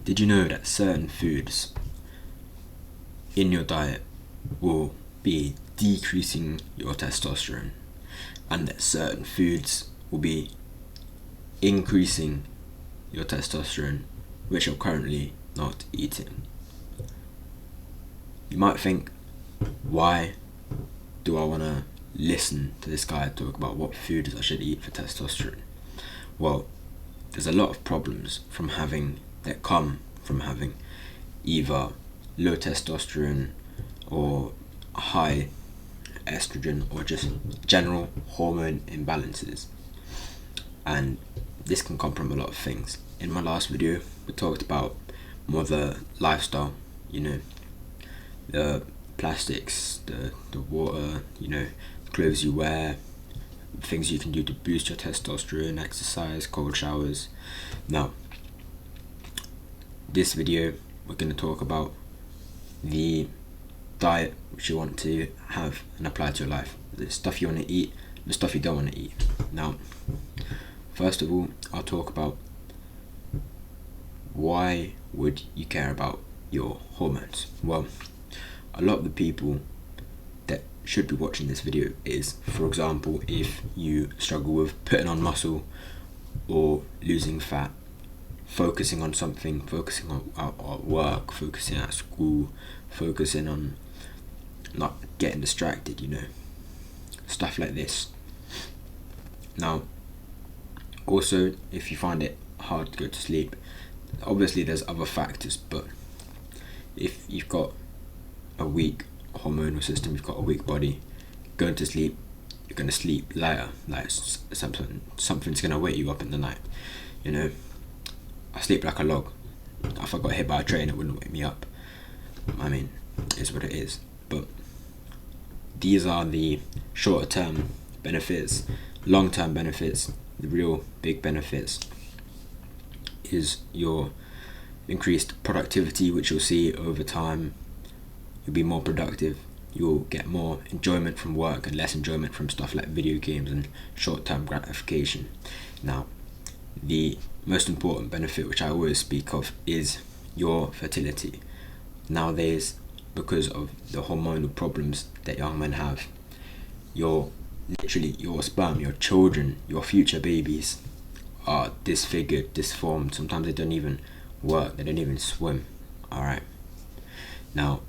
Did you know that certain foods in your diet will be decreasing your testosterone, and that certain foods will be increasing your testosterone, which you're currently not eating? You might think, why do I want to listen to this guy talk about what foods I should eat for testosterone? Well, there's a lot of problems that come from having either low testosterone or high estrogen or just general hormone imbalances, and this can come from a lot of things. In my last video we talked about more the lifestyle, the plastics, the water, the clothes you wear, things you can do to boost your testosterone, exercise, cold showers. Now, this video we're going to talk about the diet which you want to have and apply to your life, the stuff you want to eat, the stuff you don't want to eat. Now, first of all, I'll talk about why would you care about your hormones. Well, a lot of the people that should be watching this video is, for example, if you struggle with putting on muscle or losing fat, focusing on something, focusing on work, focusing at school, focusing on not getting distracted, stuff like this. Now, also, if you find it hard to go to sleep, obviously there's other factors, but if you've got a weak hormonal system, you've got a weak body, going to sleep, you're going to sleep lighter, like something's going to wake you up in the night. I sleep like a log. If I got hit by a train, it wouldn't wake me up. I mean, it's what it is. But these are the shorter term benefits. Long term benefits, the real big benefits, is your increased productivity, which you'll see over time. You'll be more productive, you'll get more enjoyment from work and less enjoyment from stuff like video games and short-term gratification. Now, the most important benefit, which I always speak of, is your fertility. Nowadays, because of the hormonal problems that young men have, your sperm, your children, your future babies are disfigured, disformed. Sometimes they don't even work, they don't even swim. Alright, now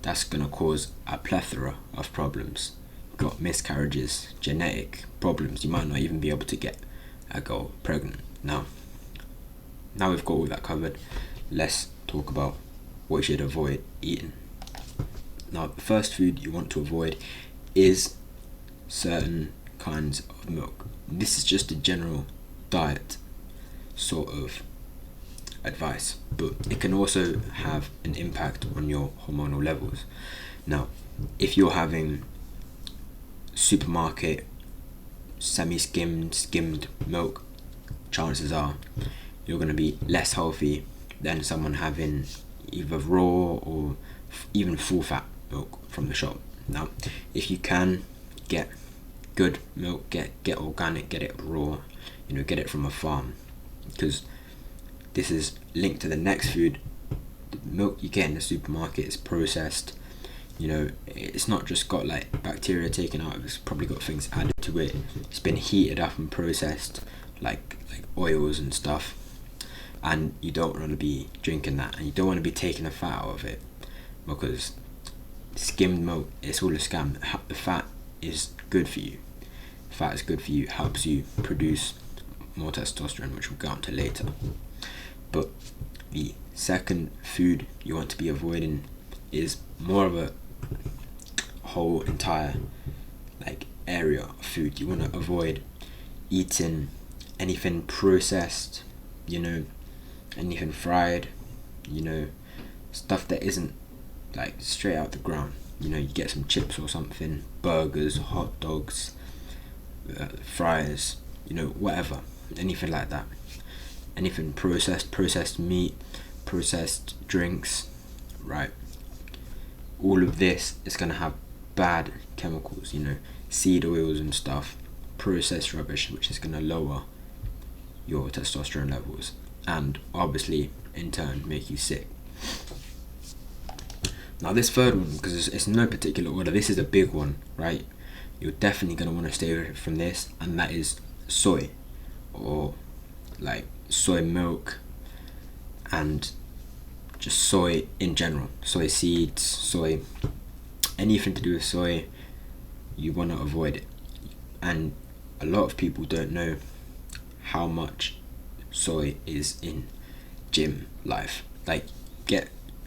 that's gonna cause a plethora of problems. You've got miscarriages, genetic problems. You might not even be able to get a girl pregnant. Now we've got all that covered, let's talk about what you should avoid eating. Now, the first food you want to avoid is certain kinds of milk. This is just a general diet sort of advice, but it can also have an impact on your hormonal levels. Now, if you're having supermarket skimmed milk, chances are you're going to be less healthy than someone having either raw or even full fat milk from the shop. Now, if you can get good milk, get organic, get it raw, get it from a farm, because this is linked to the next food. The milk you get in the supermarket is processed. It's not just got like bacteria taken out, it's probably got things added to it. It's been heated up and processed, like oils and stuff, and you don't want to be drinking that, and you don't want to be taking the fat out of it, because skimmed milk, it's all a scam. The fat is good for you. Fat is good for you, helps you produce more testosterone, which we'll go on to later. But the second food you want to be avoiding is more of a whole entire area of food. You want to avoid eating anything processed, anything fried, stuff that isn't straight out the ground. You get some chips or something, burgers, hot dogs, fries, whatever, anything like that. Anything processed meat, processed drinks, right? All of this is going to have bad chemicals, seed oils and stuff, processed rubbish, which is going to lower your testosterone levels. and obviously in turn make you sick. Now this third one, because it's in no particular order, this is a big one, right? You're definitely going to want to stay away from this, and that is soy, or like soy milk, and just soy in general. Soy seeds, soy, anything to do with soy, you want to avoid it. And a lot of people don't know how much soy is in gym life. Like,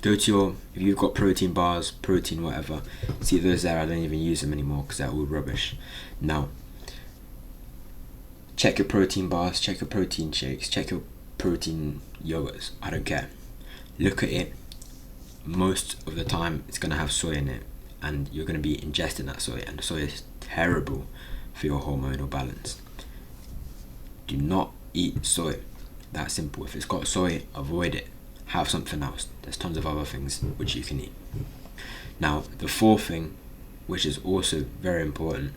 go to your, if you've got protein bars, protein whatever, see those there, I don't even use them anymore because they're all rubbish. Now, check your protein bars, check your protein shakes, check your protein yogurts, I don't care. Look at it, most of the time it's going to have soy in it, and you're going to be ingesting that soy, and the soy is terrible for your hormonal balance. Do not eat soy, that simple. If it's got soy, avoid it. Have something else. There's tons of other things which you can eat. Now, the fourth thing, which is also very important,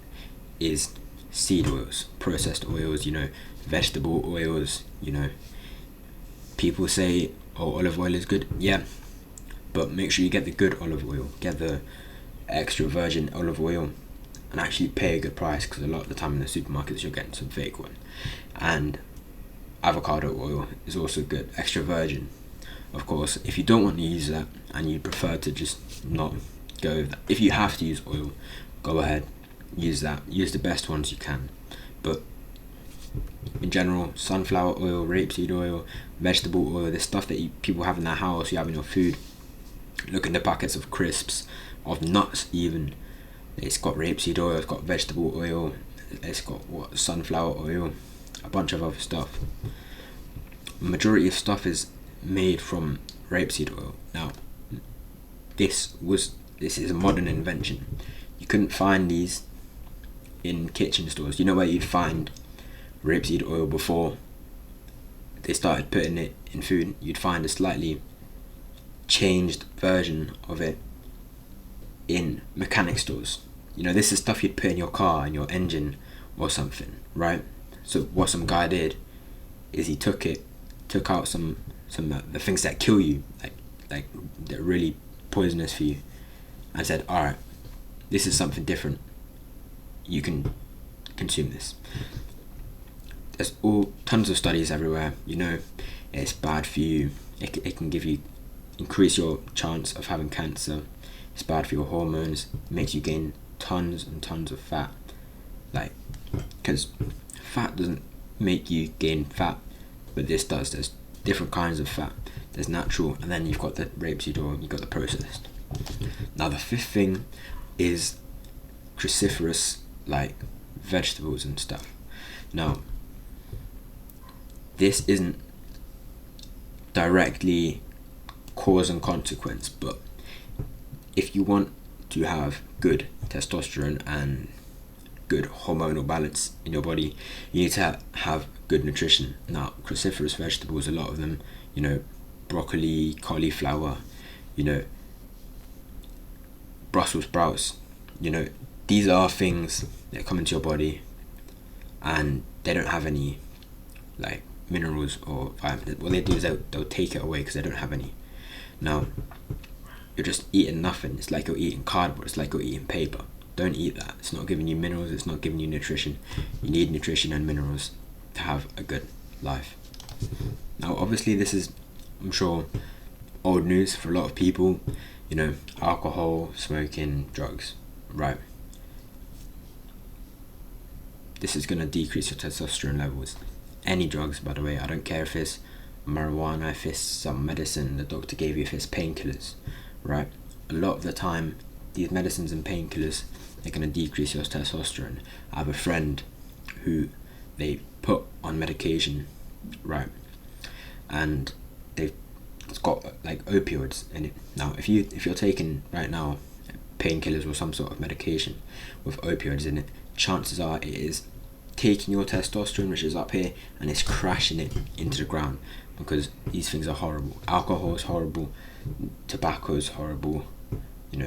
is seed oils, processed oils, vegetable oils. People say, oh, olive oil is good. Yeah, but make sure you get the good olive oil. Get the extra virgin olive oil and actually pay a good price, because a lot of the time in the supermarkets you're getting some fake one. And avocado oil is also good, extra virgin. Of course, if you don't want to use that and you prefer to just not go with that, if you have to use oil, go ahead, use that. Use the best ones you can. But in general, sunflower oil, rapeseed oil, vegetable oil, this stuff that people have in their house, you have in your food. Look in the packets of crisps, of nuts even. It's got rapeseed oil, it's got vegetable oil, it's got sunflower oil, a bunch of other stuff. Majority of stuff is made from rapeseed oil. Now, this is a modern invention. You couldn't find these in kitchen stores. You know where you'd find rapeseed oil before they started putting it in food? You'd find a slightly changed version of it in mechanic stores. This is stuff you'd put in your car, in your engine or something, right? So what some guy did is he took out some the things that kill you, like they're really poisonous for you, and said, all right, this is something different, you can consume this. There's tons of studies everywhere. It's bad for you, it can increase your chance of having cancer, it's bad for your hormones, it makes you gain tons and tons of fat, because fat doesn't make you gain fat, but this does. There's different kinds of fat. There's natural, and then you've got the rapeseed oil, and you've got the processed. Now the fifth thing is cruciferous, like vegetables and stuff. Now, this isn't directly cause and consequence, but if you want to have good testosterone and good hormonal balance in your body, you need to have good nutrition. Now, cruciferous vegetables, a lot of them, broccoli, cauliflower, Brussels sprouts, these are things that come into your body and they don't have any minerals or vitamins. What they do is they'll take it away because they don't have any. Now, you're just eating nothing. It's like you're eating cardboard, it's like you're eating paper. Don't eat that. It's not giving you minerals, it's not giving you nutrition. You need nutrition and minerals to have a good life. Now, obviously, this is, I'm sure, old news for a lot of people. Alcohol, smoking, drugs, right? This is going to decrease your testosterone levels. Any drugs, by the way, I don't care if it's marijuana, if it's some medicine the doctor gave you, if it's painkillers, right? A lot of the time, these medicines and painkillers, they're going to decrease your testosterone. I have a friend who they put on medication, right, and it's got opioids in it. Now, if you're taking right now painkillers or some sort of medication with opioids in it, chances are it is taking your testosterone, which is up here, and it's crashing it into the ground, because these things are horrible. Alcohol is horrible, tobacco is horrible,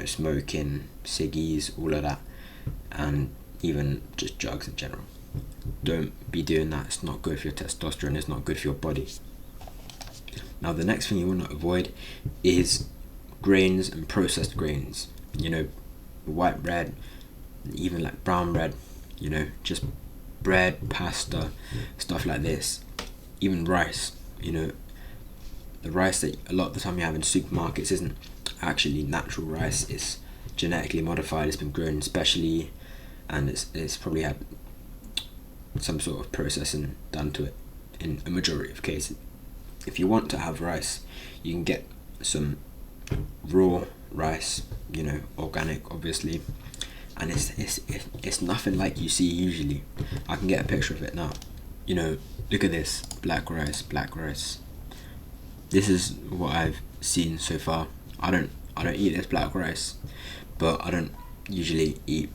smoking, ciggies, all of that, and even just drugs in general. Don't be doing that. It's not good for your testosterone, it's not good for your body. Now the next thing you want to avoid is grains and processed grains. You know, white bread, even like brown bread, you know, just bread, pasta, stuff like this. Even rice, you know, the rice that a lot of the time you have in supermarkets isn't actually natural rice. It's genetically modified, it's been grown specially, and it's probably had some sort of processing done to it in a majority of cases. If you want to have rice, you can get some raw rice, you know, organic obviously, and it's nothing like you see usually. I can get a picture of it now. You know, look at this, black rice. This is what I've seen so far. I don't eat this black rice, but I don't usually eat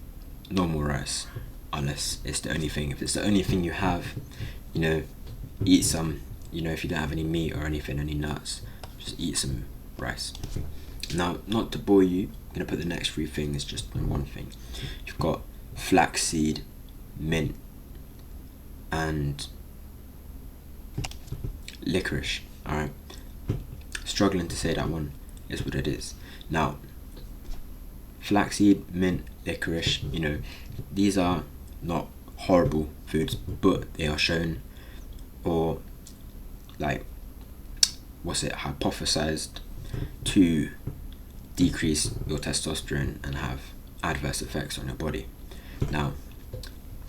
normal rice unless it's the only thing. If it's the only thing you have, you know, eat some. You know, if you don't have any meat or anything, any nuts, just eat some rice. Now, not to bore you, I'm gonna put the next 3 things just on one thing. You've got flaxseed, mint, and licorice. Alright, struggling to say that one is what it is. Now, flaxseed, mint, licorice, you know, these are not horrible foods, but they are shown, or like, hypothesized to decrease your testosterone and have adverse effects on your body. Now,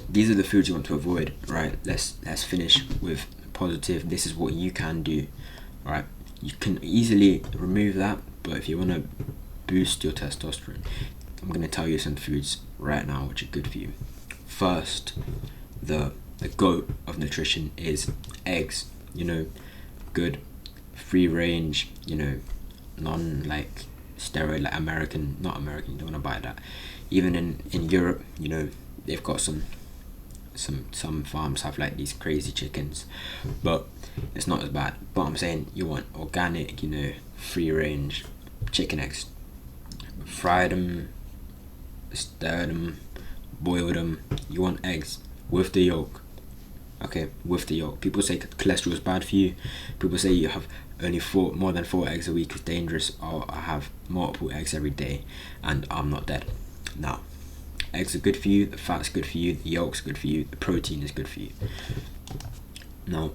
these are the foods you want to avoid, right? Let's finish with positive. This is what you can do, right? You can easily remove that, but if you want to boost your testosterone, I'm going to tell you some foods right now which are good for you. First, the goat of nutrition is eggs. You know, good free range, you know, non like steroid, like not American, you don't want to buy that. Even in Europe, you know, they've got some farms have like these crazy chickens, but it's not as bad. But I'm saying you want organic, you know, free range chicken eggs. Fry them, stir them, boil them. You want eggs with the yolk. Okay, with the yolk. People say cholesterol is bad for you. People say you have only more than 4 eggs a week is dangerous, or I have multiple eggs every day and I'm not dead. Now, eggs are good for you, the fat's good for you, the yolk's good for you, the protein is good for you. Now,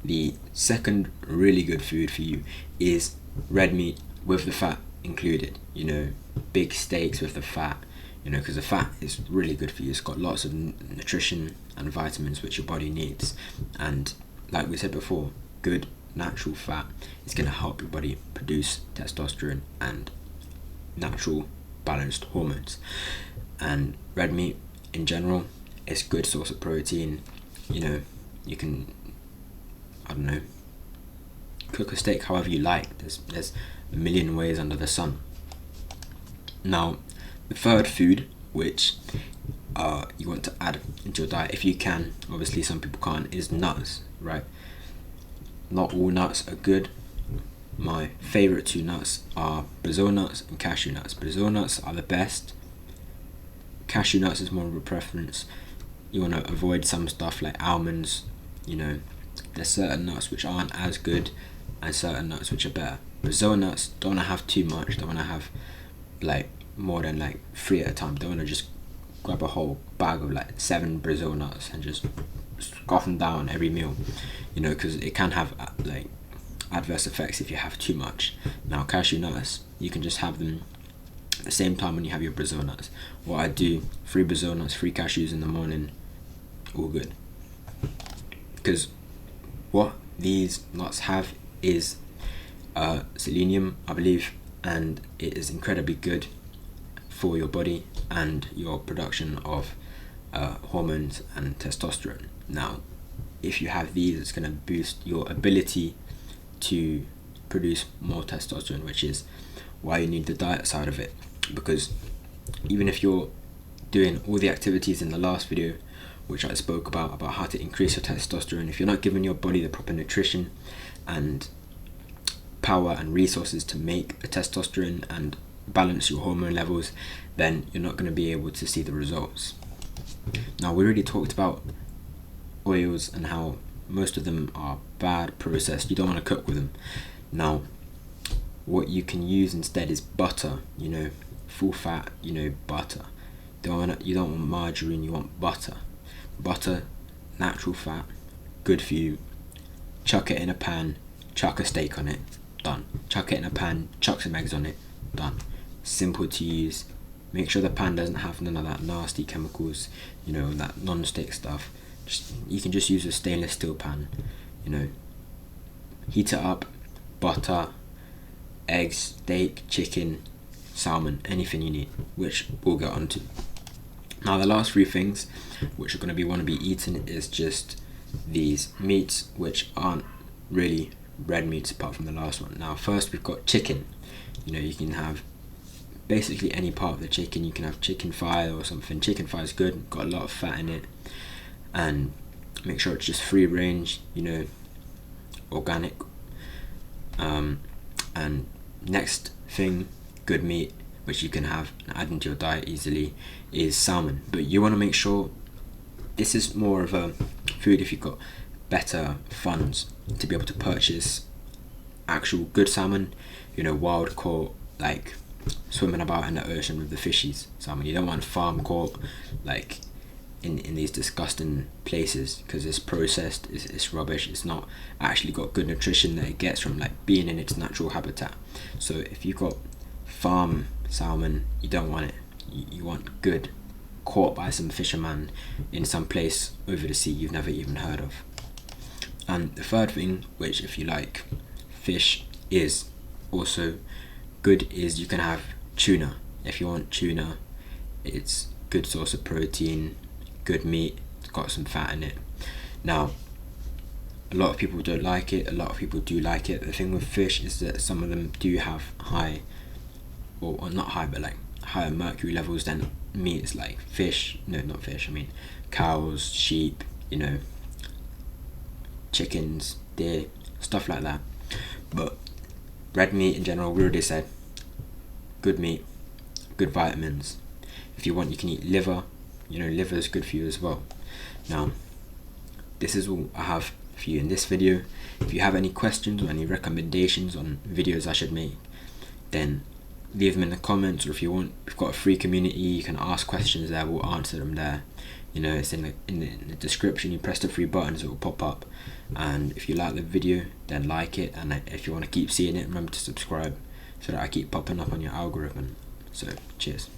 the second really good food for you is red meat with the fat included. You know, big steaks with the fat, you know, because the fat is really good for you. It's got lots of nutrition and vitamins which your body needs, and like we said before, good natural fat is going to help your body produce testosterone and natural balanced hormones. And red meat in general is a good source of protein. You know, you can, I don't know, cook a steak however you like. There's a million ways under the sun. Now, the third food which you want to add into your diet, if you can, obviously some people can't, is nuts, right? Not all nuts are good. My favorite 2 nuts are Brazil nuts and cashew nuts. Brazil nuts are the best. Cashew nuts is more of a preference. You want to avoid some stuff like almonds. You know, there's certain nuts which aren't as good and certain nuts which are better. Brazil nuts, don't want to have too much. Don't want to have like more than like 3 at a time. Don't want to just grab a whole bag of like 7 Brazil nuts and just scoff them down every meal, you know, because it can have like adverse effects if you have too much. Now, cashew nuts, you can just have them at the same time when you have your Brazil nuts. What I do, 3 Brazil nuts, 3 cashews in the morning, all good. Because what these nuts have is selenium, I believe, and it is incredibly good for your body and your production of hormones and testosterone. Now, if you have these, it's going to boost your ability to produce more testosterone, which is why you need the diet side of it. Because even if you're doing all the activities in the last video which I spoke about how to increase your testosterone, if you're not giving your body the proper nutrition and power and resources to make a testosterone and balance your hormone levels, then you're not going to be able to see the results. Now, we already talked about oils and how most of them are bad, processed. You don't want to cook with them. Now, what you can use instead is butter, full fat, butter. You don't want margarine, you want butter. Butter, natural fat, good for you. Chuck it in a pan, chuck a steak on it, done. Chuck it in a pan, chuck some eggs on it, done. Simple to use. Make sure the pan doesn't have none of that nasty chemicals, that non-stick stuff. You can just use a stainless steel pan, heat it up, butter, eggs, steak, chicken, salmon, anything you need, which we'll get onto. Now the last three things which are going to want to be eaten is just these meats, which aren't really red meats apart from the last one. Now first we've got chicken. You can have basically any part of the chicken. You can have chicken thigh or something. Chicken thigh is good, got a lot of fat in it, and make sure it's just free range, organic. And next thing, good meat, which you can have and add into your diet easily, is salmon. But you want to make sure this is more of a food if you've got better funds to be able to purchase actual good salmon, wild caught, like swimming about in the ocean with the fishies salmon. You don't want farm caught, like in these disgusting places, because it's processed, it's rubbish. It's not actually got good nutrition that it gets from like being in its natural habitat. So if you've got farm salmon, you don't want it. You want good, caught by some fisherman in some place over the sea you've never even heard of. And the third thing, which if you like fish is also good, is you can have tuna. If you want tuna, it's good source of protein, good meat, it's got some fat in it. Now, a lot of people don't like it, a lot of people do like it. The thing with fish is that some of them do have high, or not high, but like higher mercury levels than meats like fish. No, not fish, I mean cows, sheep, chickens, deer, stuff like that. But red meat in general, we already said, good meat, good vitamins. If you want, you can eat liver. Liver is good for you as well. Now, this is all I have for you in this video. If you have any questions or any recommendations on videos I should make, then leave them in the comments, or if you want, we've got a free community, you can ask questions there, we'll answer them there. It's in the description. You press the three buttons, it will pop up, and if you like the video, then like it, and if you want to keep seeing it, remember to subscribe so that I keep popping up on your algorithm. So cheers.